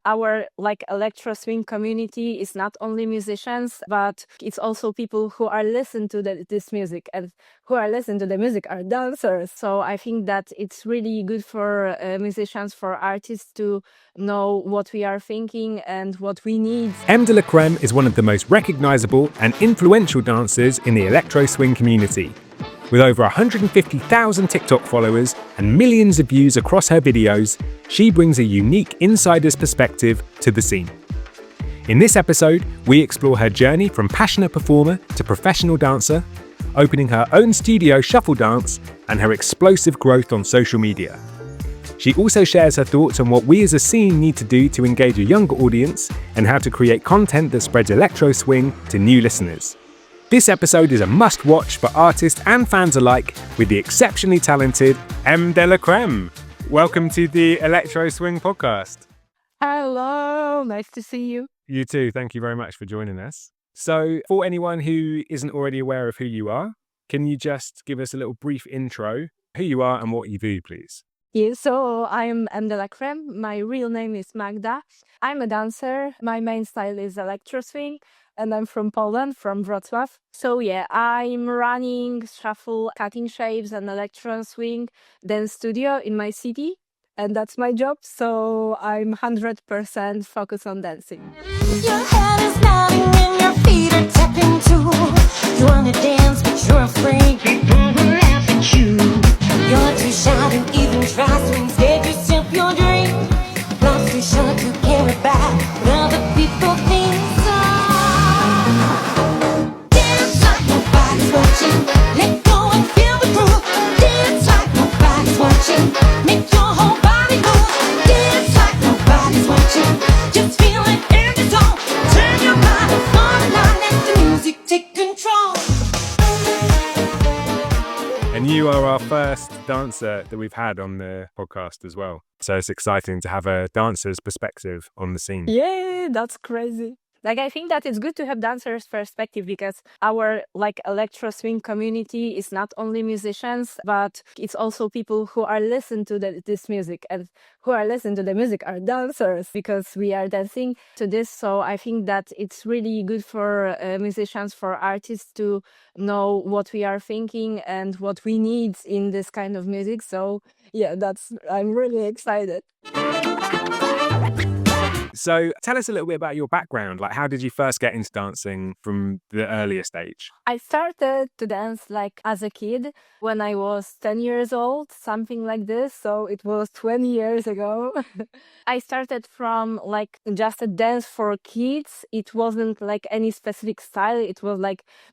our Electro Swing community is not only musicians, but it's also people who are listening to this music, and who are listening to the music are dancers. So I think that it's really good for musicians, for artists to know what we are thinking and what we need. Em Delacrem is one of the most recognisable and influential dancers in the Electro Swing community. With over 150,000 TikTok followers and millions of views across her videos, she brings a unique insider's perspective to the scene. In this episode, we explore her journey from passionate performer to professional dancer, opening her own studio ShuffleDance, and her explosive growth on social media. She also shares her thoughts on what we as a scene need to do to engage a younger audience and how to create content that spreads electro swing to new listeners. This episode is a must-watch for artists and fans alike with the exceptionally talented Em Delacrem. Welcome to the Electro Swing podcast. Hello, nice to see you. You too. Thank you very much for joining us. So, for anyone who isn't already aware of who you are, can you just give us a little brief intro, who you are and what you do, please? Yeah, so I'm Em Delacrem. My real name is Magda. I'm a dancer. My main style is Electro Swing, and I'm from Poland, from Wrocław. So yeah, I'm running Shuffle, Cutting Shapes, and Electro Swing dance studio in my city, and that's my job. So I'm 100% focused on dancing. Your head is nodding and your feet are tapping too. You wanna dance, but you're afraid people will laugh at you. You're too shy to even try, so instead yourself your dream. Life's too short to care about what other people think. So dance like nobody's watching. Let go and feel the groove. Dance like nobody's watching. Make your whole body move. Dance like nobody's watching. Just feel it in the zone. Turn your body on and on. Let the music take control. And you are our first dancer that we've had on the podcast as well. So it's exciting to have a dancer's perspective on the scene. Yeah, that's crazy. I think that it's good to have dancers' perspective, because our Electro Swing community is not only musicians, but it's also people who are listening to this music, and who are listening to the music are dancers, because we are dancing to this. So I think that it's really good for musicians, for artists to know what we are thinking and what we need in this kind of music. So yeah, I'm really excited. So tell us a little bit about your background. How did you first get into dancing from the earliest age? I started to dance as a kid when I was 10 years old, something like this. So it was 20 years ago. I started from just a dance for kids. It wasn't any specific style. It was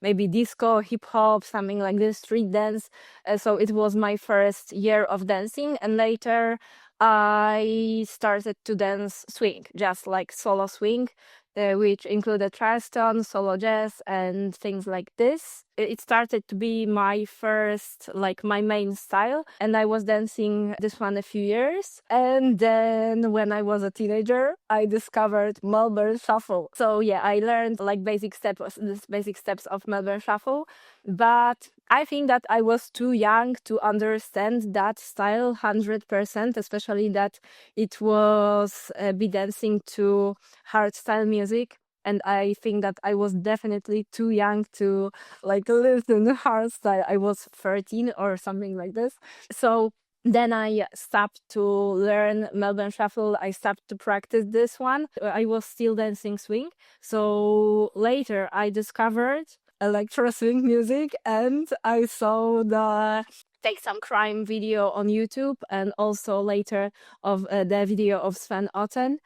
maybe disco, hip hop, something like this, street dance. So it was my first year of dancing. And later I started to dance swing, just solo swing, which included Charleston, solo jazz, and things like this. It started to be my first, my main style, and I was dancing this one a few years. And then when I was a teenager, I discovered Melbourne Shuffle. So yeah, I learned basic steps of Melbourne Shuffle, but I think that I was too young to understand that style 100%, especially that it was be dancing to hardstyle music. And I think that I was definitely too young to listen to hardstyle. I was 13 or something like this. So then I stopped to learn Melbourne Shuffle. I stopped to practice this one. I was still dancing swing. So later I discovered Electro Swing music, and I saw the Take Some Crime video on YouTube, and also later of the video of Sven Otten.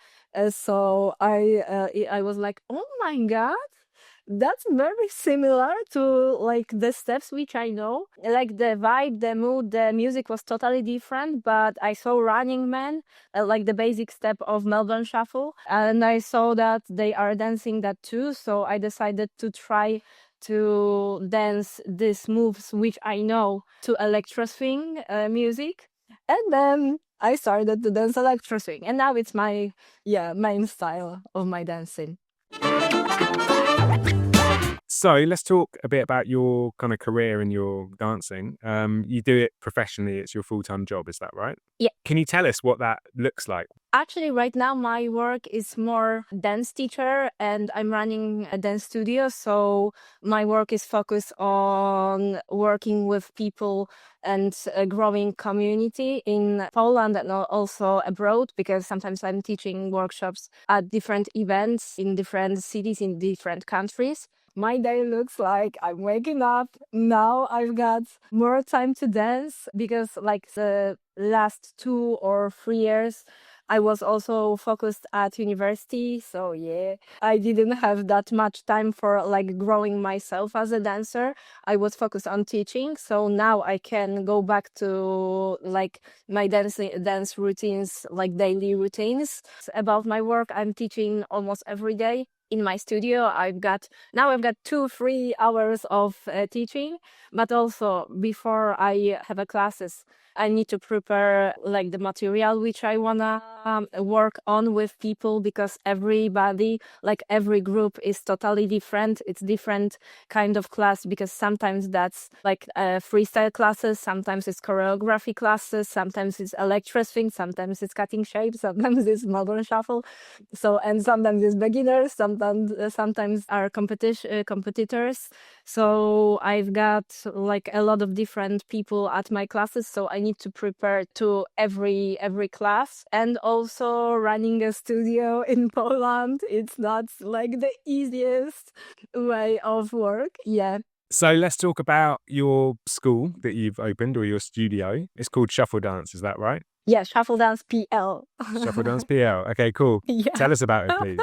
So I was like, oh my god, that's very similar to the steps which I know. The vibe, the mood, the music was totally different, but I saw Running Man, the basic step of Melbourne Shuffle, and I saw that they are dancing that too. So I decided to try to dance these moves which I know to Electro Swing music, and then I started to dance Electro Swing, and now it's my main style of my dancing. So let's talk a bit about your kind of career and your dancing. You do it professionally. It's your full-time job. Is that right? Yeah. Can you tell us what that looks like? Actually, right now my work is more dance teacher and I'm running a dance studio. So my work is focused on working with people and a growing community in Poland and also abroad, because sometimes I'm teaching workshops at different events in different cities in different countries. My day looks like I'm waking up. Now I've got more time to dance because like the last 2 or 3 years, I was also focused at university. So yeah, I didn't have that much time for like growing myself as a dancer. I was focused on teaching. So now I can go back to like my dance routines, like daily routines. About my work, I'm teaching almost every day. In my studio, I've got 2-3 hours of teaching, but also before I have a classes, I need to prepare like the material which I wanna work on with people, because everybody, like every group is totally different. It's different kind of class, because sometimes that's like freestyle classes, sometimes it's choreography classes, sometimes it's electro swing, sometimes it's cutting shapes, sometimes it's modern shuffle. So and sometimes it's beginners, sometimes are competitors. So I've got like a lot of different people at my classes, so I need to prepare to every class. And also running a studio in Poland, it's not like the easiest way of work. Yeah. So let's talk about your school that you've opened, or your studio. It's called ShuffleDance, is that right? Yeah, ShuffleDance PL. ShuffleDance PL. Okay, cool. Yeah. Tell us about it, please.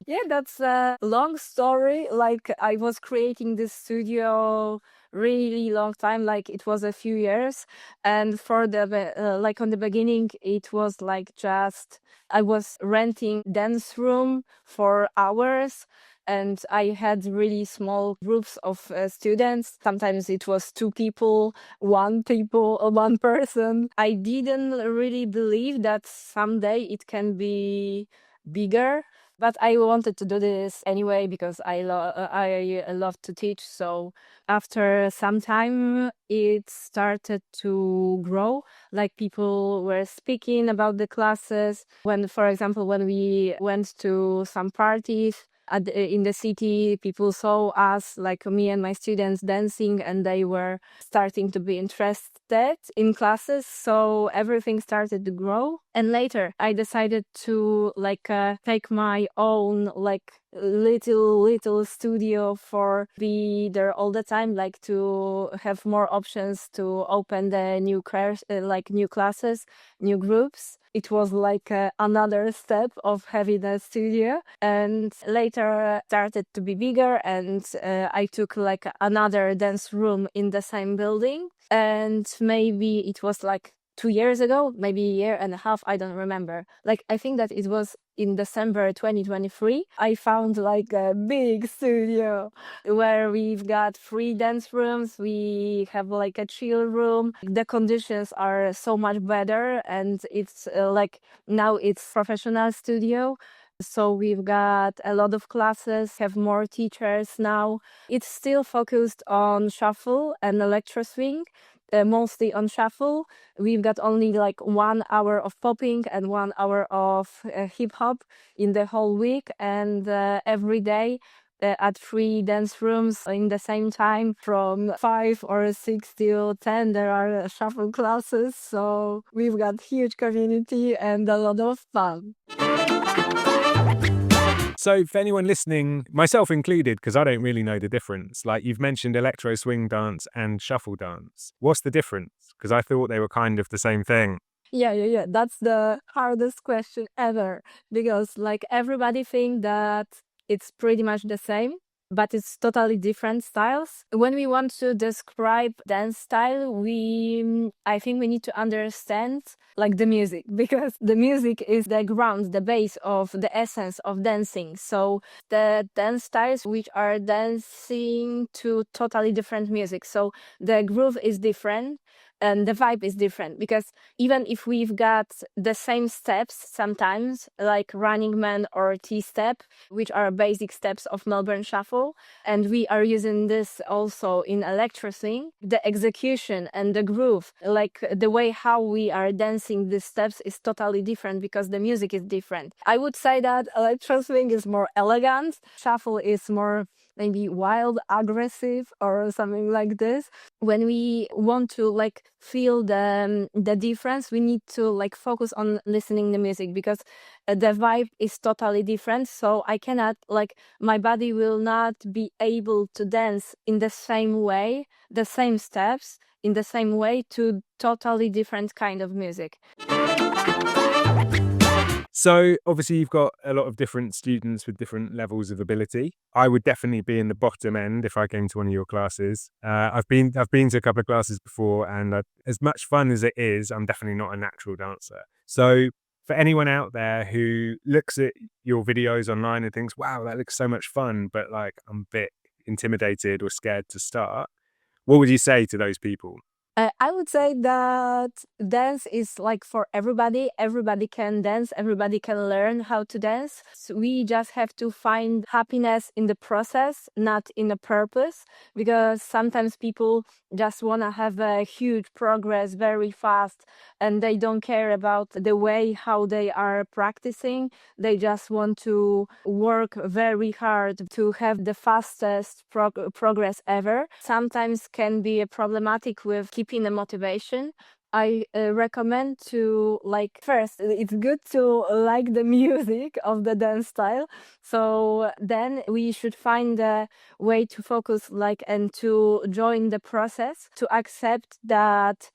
Yeah, that's a long story. Like I was creating this studio really long time, like it was a few years. And for like on the beginning, it was like just I was renting dance room for hours. And I had really small groups of students. Sometimes it was 2 people, one person. I didn't really believe that someday it can be bigger, but I wanted to do this anyway because I love to teach. So after some time, it started to grow. Like people were speaking about the classes. When, for example, when we went to some parties in the city, people saw us, like me and my students, dancing, and they were starting to be interested in classes. So everything started to grow. And later I decided to take my own little studio for be there all the time, like to have more options to open the new new classes, new groups. It was like another step of having a studio, and later started to be bigger, and I took like another dance room in the same building. And maybe it was like 2 years ago, maybe a year and a half, I don't remember. Like I think that it was in December 2023, I found like a big studio where we've got 3 dance rooms. We have like a chill room. The conditions are so much better, and it's now it's professional studio. So we've got a lot of classes, have more teachers now. It's still focused on shuffle and electro swing, mostly on shuffle. We've got only like 1 hour of popping and 1 hour of hip hop in the whole week, and every day at 3 dance rooms in the same time from 5 or 6 till 10 there are shuffle classes. So we've got huge community and a lot of fun. So for anyone listening, myself included, because I don't really know the difference, like you've mentioned electro swing dance and shuffle dance. What's the difference? Because I thought they were kind of the same thing. Yeah. That's the hardest question ever, because like everybody think that it's pretty much the same, but it's totally different styles. When we want to describe dance style, I think we need to understand like the music, because the music is the ground, the base of the essence of dancing. So the dance styles which are dancing to totally different music. So the groove is different. and the vibe is different, because even if we've got the same steps sometimes, like Running Man or T-step, which are basic steps of Melbourne Shuffle, and we are using this also in Electro Swing, the execution and the groove, like the way how we are dancing these steps is totally different because the music is different. I would say that Electro Swing is more elegant, Shuffle is more maybe wild, aggressive, or something like this. When we want to like feel the difference, we need to like focus on listening the music, because the vibe is totally different. So I cannot, like, my body will not be able to dance in the same way, the same steps in the same way to totally different kind of music. So obviously you've got a lot of different students with different levels of ability. I would definitely be in the bottom end if I came to one of your classes. I've been to a couple of classes before, and as much fun as it is, I'm definitely not a natural dancer. So for anyone out there who looks at your videos online and thinks, "Wow, that looks so much fun," but like I'm a bit intimidated or scared to start, what would you say to those people? I would say that dance is like for everybody. Everybody can dance. Everybody can learn how to dance. So we just have to find happiness in the process, not in the purpose. Because sometimes people just want to have a huge progress very fast, and they don't care about the way how they are practicing. They just want to work very hard to have the fastest progress ever. Sometimes can be problematic with keeping the motivation. I recommend to, like, first, it's good to like the music of the dance style. So then we should find a way to focus, like, and to join the process, to accept that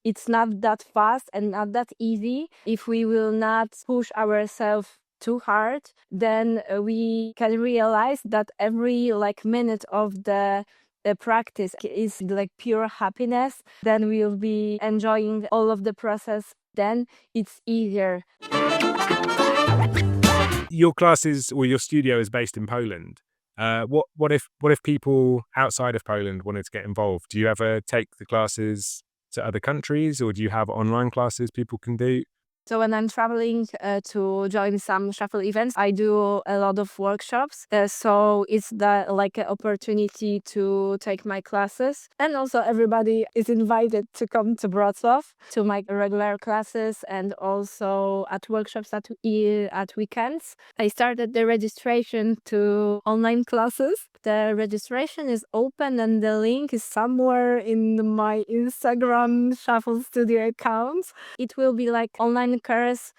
it's not that fast and not that easy. If we will not push ourselves too hard, then we can realize that every like minute of the practice is like pure happiness. Then we'll be enjoying all of the process. Then it's easier. Your classes or your studio is based in Poland. What if people outside of Poland wanted to get involved? Do you ever take the classes to other countries, or do you have online classes people can do? So when I'm traveling to join some shuffle events, I do a lot of workshops. So it's the like an opportunity to take my classes, and also everybody is invited to come to Wrocław to my regular classes and also at workshops at weekends. I started the registration to online classes. The registration is open, and the link is somewhere in my Instagram Shuffle Studio account. It will be like online course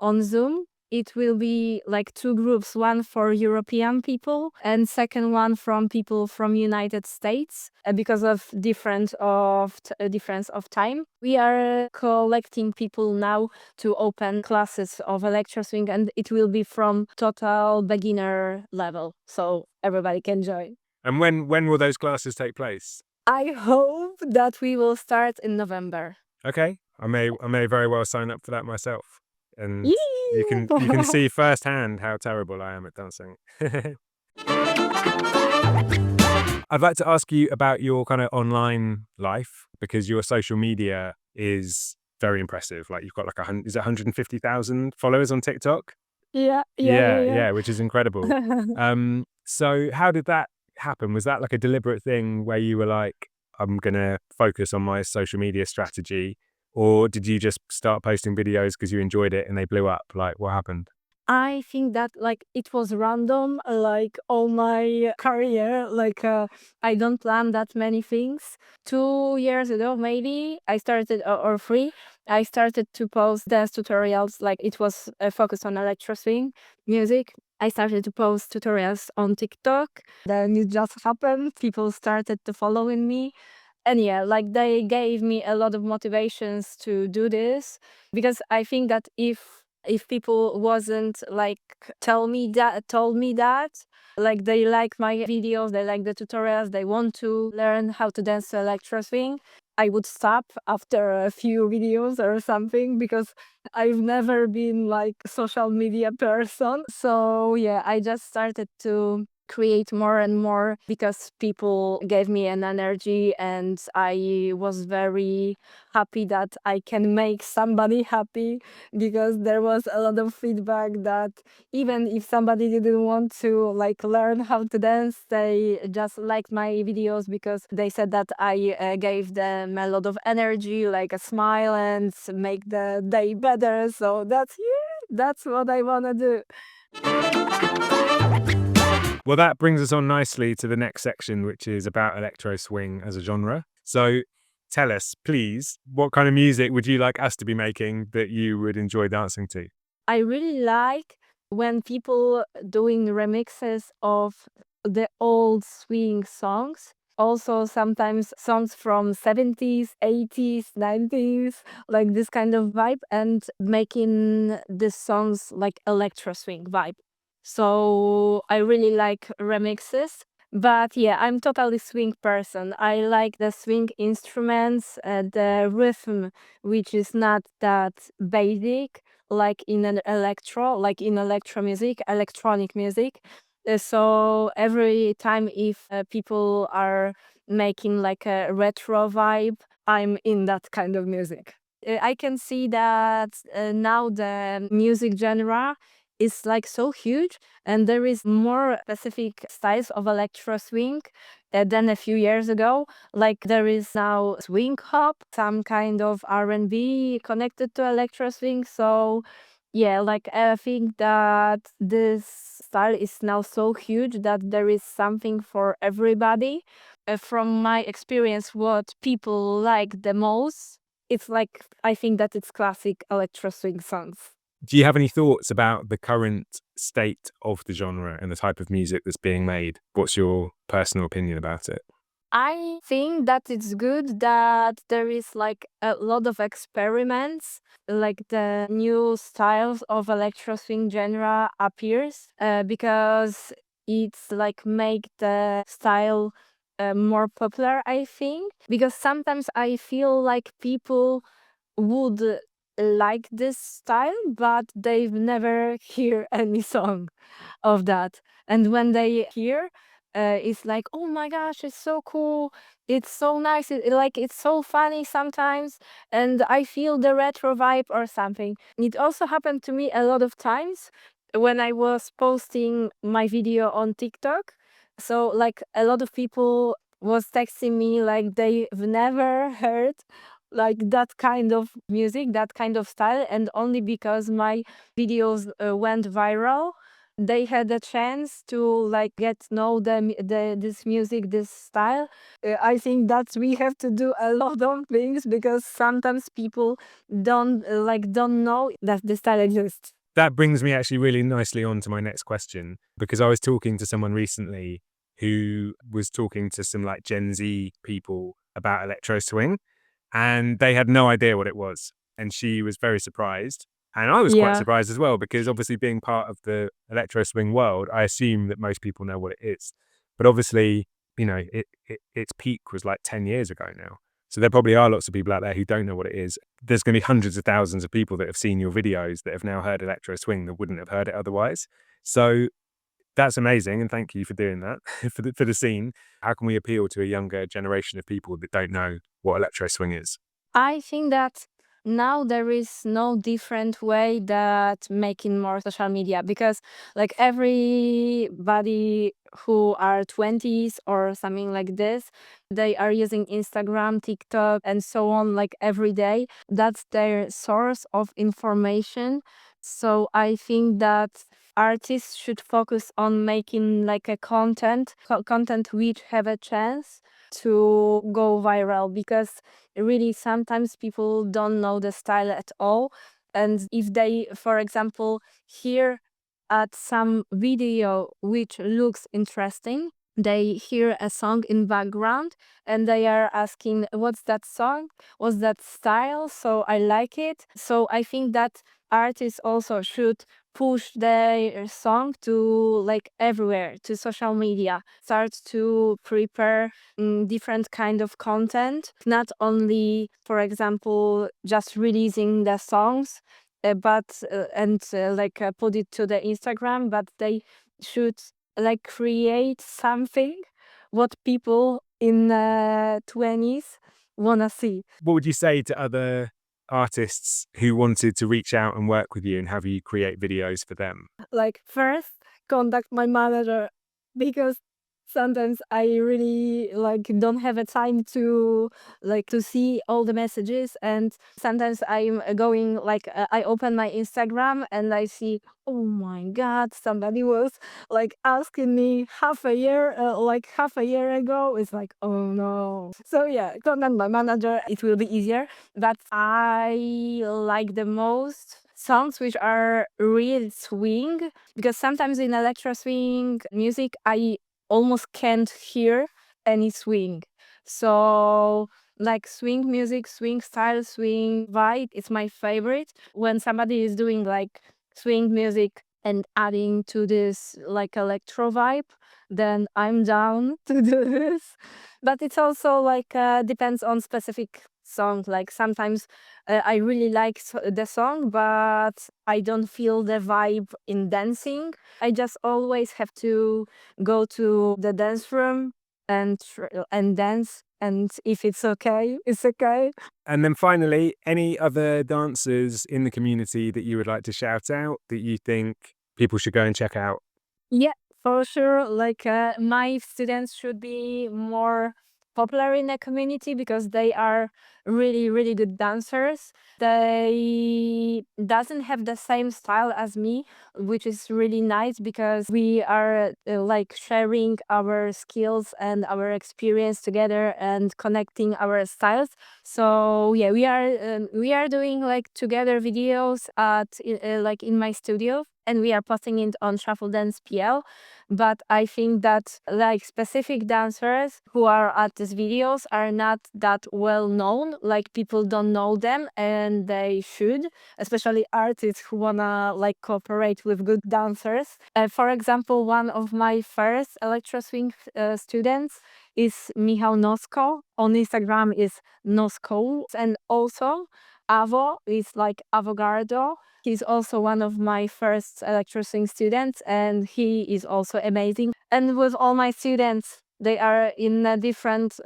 on Zoom. It will be like two groups, one for European people and second one from people from United States, because of difference of time. We are collecting people now to open classes of Electro Swing, and it will be from total beginner level, so everybody can join. And when will those classes take place? I hope that we will start in November. Okay, I may very well sign up for that myself, and you can Yee! see firsthand how terrible I am at dancing. I'd like to ask you about your kind of online life, because your social media is very impressive. Like you've got like is it 150,000 followers on TikTok? Yeah, yeah, Yeah, yeah, yeah, which is incredible. So how did that happen? Was that like a deliberate thing where you were like, I'm gonna focus on my social media strategy, or did you just start posting videos because you enjoyed it and they blew up? Like, what happened? I think that like it was random, like all my career. Like I don't plan that many things. 2 years ago, maybe I started, or three, I started to post dance tutorials. Like it was focused on electro swing music. I started to post tutorials on TikTok. Then it just happened. People started to following me. And yeah, like they gave me a lot of motivations to do this, because I think that if people wasn't like told me that like they like my videos, they like the tutorials, they want to learn how to dance to electro swing, I would stop after a few videos or something, because I've never been like social media person. So yeah, I just started to create more and more because people gave me an energy, and I was very happy that I can make somebody happy, because there was a lot of feedback that even if somebody didn't want to like learn how to dance, they just liked my videos because they said that I gave them a lot of energy, like a smile, and make the day better. So that's what I want to do. Well, that brings us on nicely to the next section, which is about electro swing as a genre. So tell us, please, what kind of music would you like us to be making that you would enjoy dancing to? I really like when people doing remixes of the old swing songs. Also, sometimes songs from 70s, 80s, 90s, like this kind of vibe, and making these songs like electro swing vibe. So I really like remixes. But yeah, I'm totally swing person. I like the swing instruments, the rhythm, which is not that basic like in electro music, electronic music. So every time if people are making like a retro vibe, I'm in that kind of music. I can see that now the music genre is like so huge, and there is more specific styles of electro swing than a few years ago. Like there is now swing hop, some kind of R&B connected to electro swing. So yeah, like I think that this style is now so huge that there is something for everybody. From my experience, what people like the most, it's like I think that it's classic electro swing songs. Do you have any thoughts about the current state of the genre and the type of music that's being made? What's your personal opinion about it? I think that it's good that there is like a lot of experiments, like the new styles of electro swing genre appears, because it's like make the style more popular, I think. Because sometimes I feel like people would like this style, but they've never hear any song of that. And when they hear, it's like, oh my gosh, it's so cool. It's so nice. Like it's so funny sometimes, and I feel the retro vibe or something. It also happened to me a lot of times when I was posting my video on TikTok. So like a lot of people was texting me like they've never heard like that kind of music, that kind of style, and only because my videos went viral, they had a chance to like get know this music, this style. I think that we have to do a lot of things because sometimes people don't know that the style exists. That brings me actually really nicely on to my next question, because I was talking to someone recently who was talking to some like Gen Z people about electro swing, and they had no idea what it was. And she was very surprised. And I was quite Yeah. surprised as well, because obviously being part of the electro swing world, I assume that most people know what it is. But obviously, you know, its peak was like 10 years ago now. So there probably are lots of people out there who don't know what it is. There's going to be hundreds of thousands of people that have seen your videos that have now heard electro swing that wouldn't have heard it otherwise. So that's amazing, and thank you for doing that for the scene. How can we appeal to a younger generation of people that don't know what electro swing is? I think that now there is no different way that making more social media, because like everybody who are 20s or something like this, they are using Instagram, TikTok, and so on like every day. That's their source of information. So I think that artists should focus on making like a content which have a chance to go viral, because really sometimes people don't know the style at all, and if they, for example, hear at some video which looks interesting, they hear a song in background and they are asking what's that song, what's that style, so I like it. So I think that artists also should push their song to like everywhere, to social media, start to prepare different kind of content, not only, for example, just releasing the songs, but and like put it to the Instagram, but they should like create something what people in 20s wanna see. What would you say to other artists who wanted to reach out and work with you and have you create videos for them? Like first contact my manager, because sometimes I really like don't have a time to like to see all the messages, and sometimes I'm going like I open my Instagram and I see, oh my god, somebody was like asking me half a year ago. It's like, oh no. So yeah, contact my manager, it will be easier. But I like the most songs which are real swing, because sometimes in electro swing music I almost can't hear any swing. So like swing music, swing style, swing vibe, it's my favorite. When somebody is doing like swing music and adding to this like electro vibe, then I'm down to do this. But it's also like depends on specific song. Like sometimes I really like the song, but I don't feel the vibe in dancing. I just always have to go to the dance room and dance. And if it's okay, it's okay. And then finally, any other dancers in the community that you would like to shout out that you think people should go and check out? Yeah, for sure. Like my students should be more popular in the community because they are really, really good dancers. They doesn't have the same style as me, which is really nice because we are like sharing our skills and our experience together and connecting our styles. So yeah, we are doing like together videos like in my studio, and we are posting it on ShuffleDance PL. But I think that like specific dancers who are at these videos are not that well known. Like people don't know them, and they should, especially artists who wanna like cooperate with good dancers. For example, one of my first electro swing students is Michał Nosko. On Instagram is Nosko, and also Avo is like Avogardo. He's also one of my first electro swing students, and he is also amazing. And with all my students, they are in a different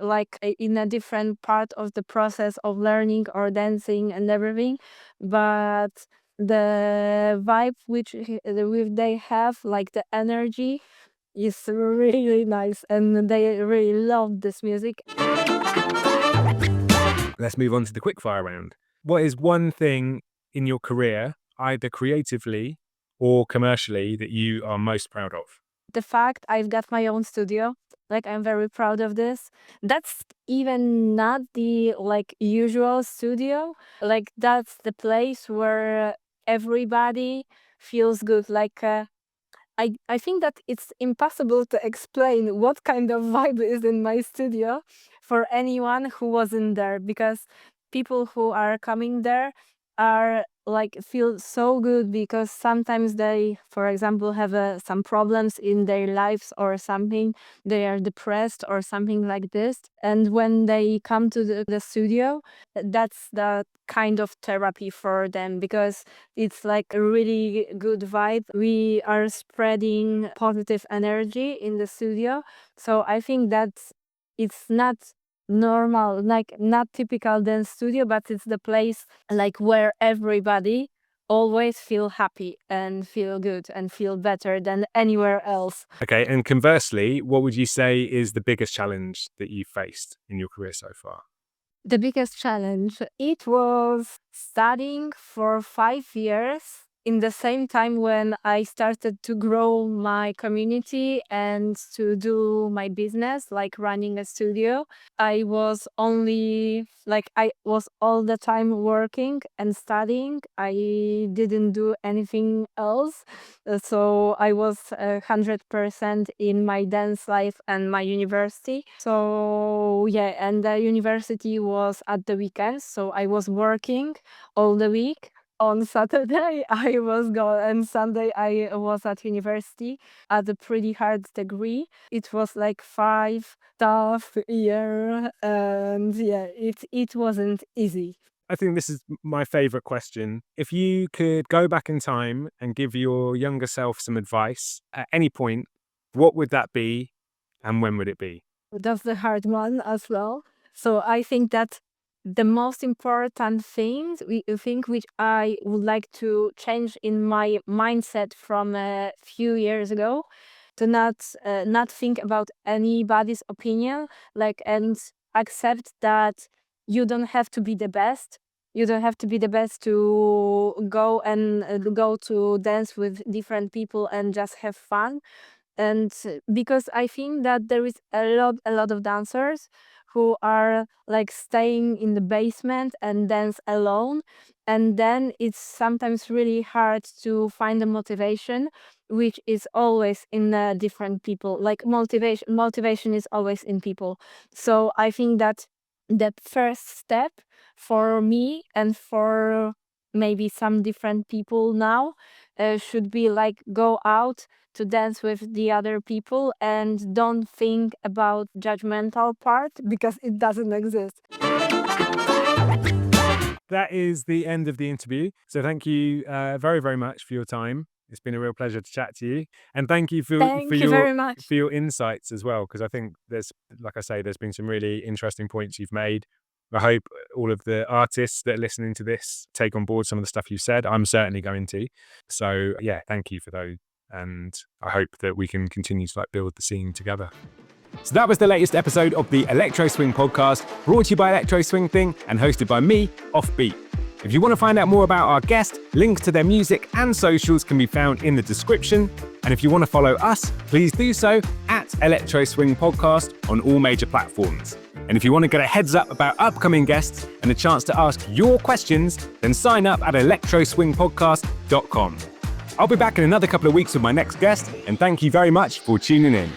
in a different part of the process of learning or dancing and everything. But the vibe which they have, like the energy, is really nice, and they really love this music. Let's move on to the quickfire round. What is one thing in your career, either creatively or commercially, that you are most proud of? The fact I've got my own studio, like I'm very proud of this. That's even not the like usual studio. Like that's the place where everybody feels good. Like I think that it's impossible to explain what kind of vibe is in my studio for anyone who wasn't there, because people who are coming there are like feel so good, because sometimes they, for example, have some problems in their lives or something. They are depressed or something like this, and when they come to the studio, that's the kind of therapy for them, because it's like a really good vibe. We are spreading positive energy in the studio. So I think that it's not normal, like not typical dance studio, but it's the place like where everybody always feel happy and feel good and feel better than anywhere else. Okay, and conversely, what would you say is the biggest challenge that you've faced in your career so far? The biggest challenge, it was studying for 5 years in the same time when I started to grow my community and to do my business, like running a studio. I was all the time working and studying. I didn't do anything else. So I was 100% in my dance life and my university. So yeah, and the university was at the weekends, so I was working all the week. On Saturday, I was gone, and Sunday I was at university at a pretty hard degree. It was like 5 tough year, and yeah, it wasn't easy. I think this is my favorite question. If you could go back in time and give your younger self some advice at any point, what would that be and when would it be? That's the hard one as well. So I think that the most important thing which I would like to change in my mindset from a few years ago, to not think about anybody's opinion, and accept that you don't have to be the best. You don't have to be the best to go to dance with different people and just have fun. And because I think that there is a lot of dancers who are staying in the basement and dance alone, and then it's sometimes really hard to find the motivation, which is always in different people. Motivation is always in people. So I think that the first step for me and for maybe some different people now should be go out to dance with the other people and don't think about judgmental part, because it doesn't exist. That is the end of the interview. So thank you very, very much for your time. It's been a real pleasure to chat to you, and thank you for You very much. your insights as well, because I think there's been some really interesting points you've made. I hope all of the artists that are listening to this take on board some of the stuff you said. I'm certainly going to. So yeah, thank you for those, and I hope that we can continue to build the scene together. So that was the latest episode of the Electro Swing podcast, brought to you by Electro Swing Thing and hosted by me, Offbeat. If you want to find out more about our guest, links to their music and socials can be found in the description. And if you want to follow us, please do so at Electro Swing Podcast on all major platforms. And if you want to get a heads up about upcoming guests and a chance to ask your questions, then sign up at electroswingpodcast.com. I'll be back in another couple of weeks with my next guest, and thank you very much for tuning in.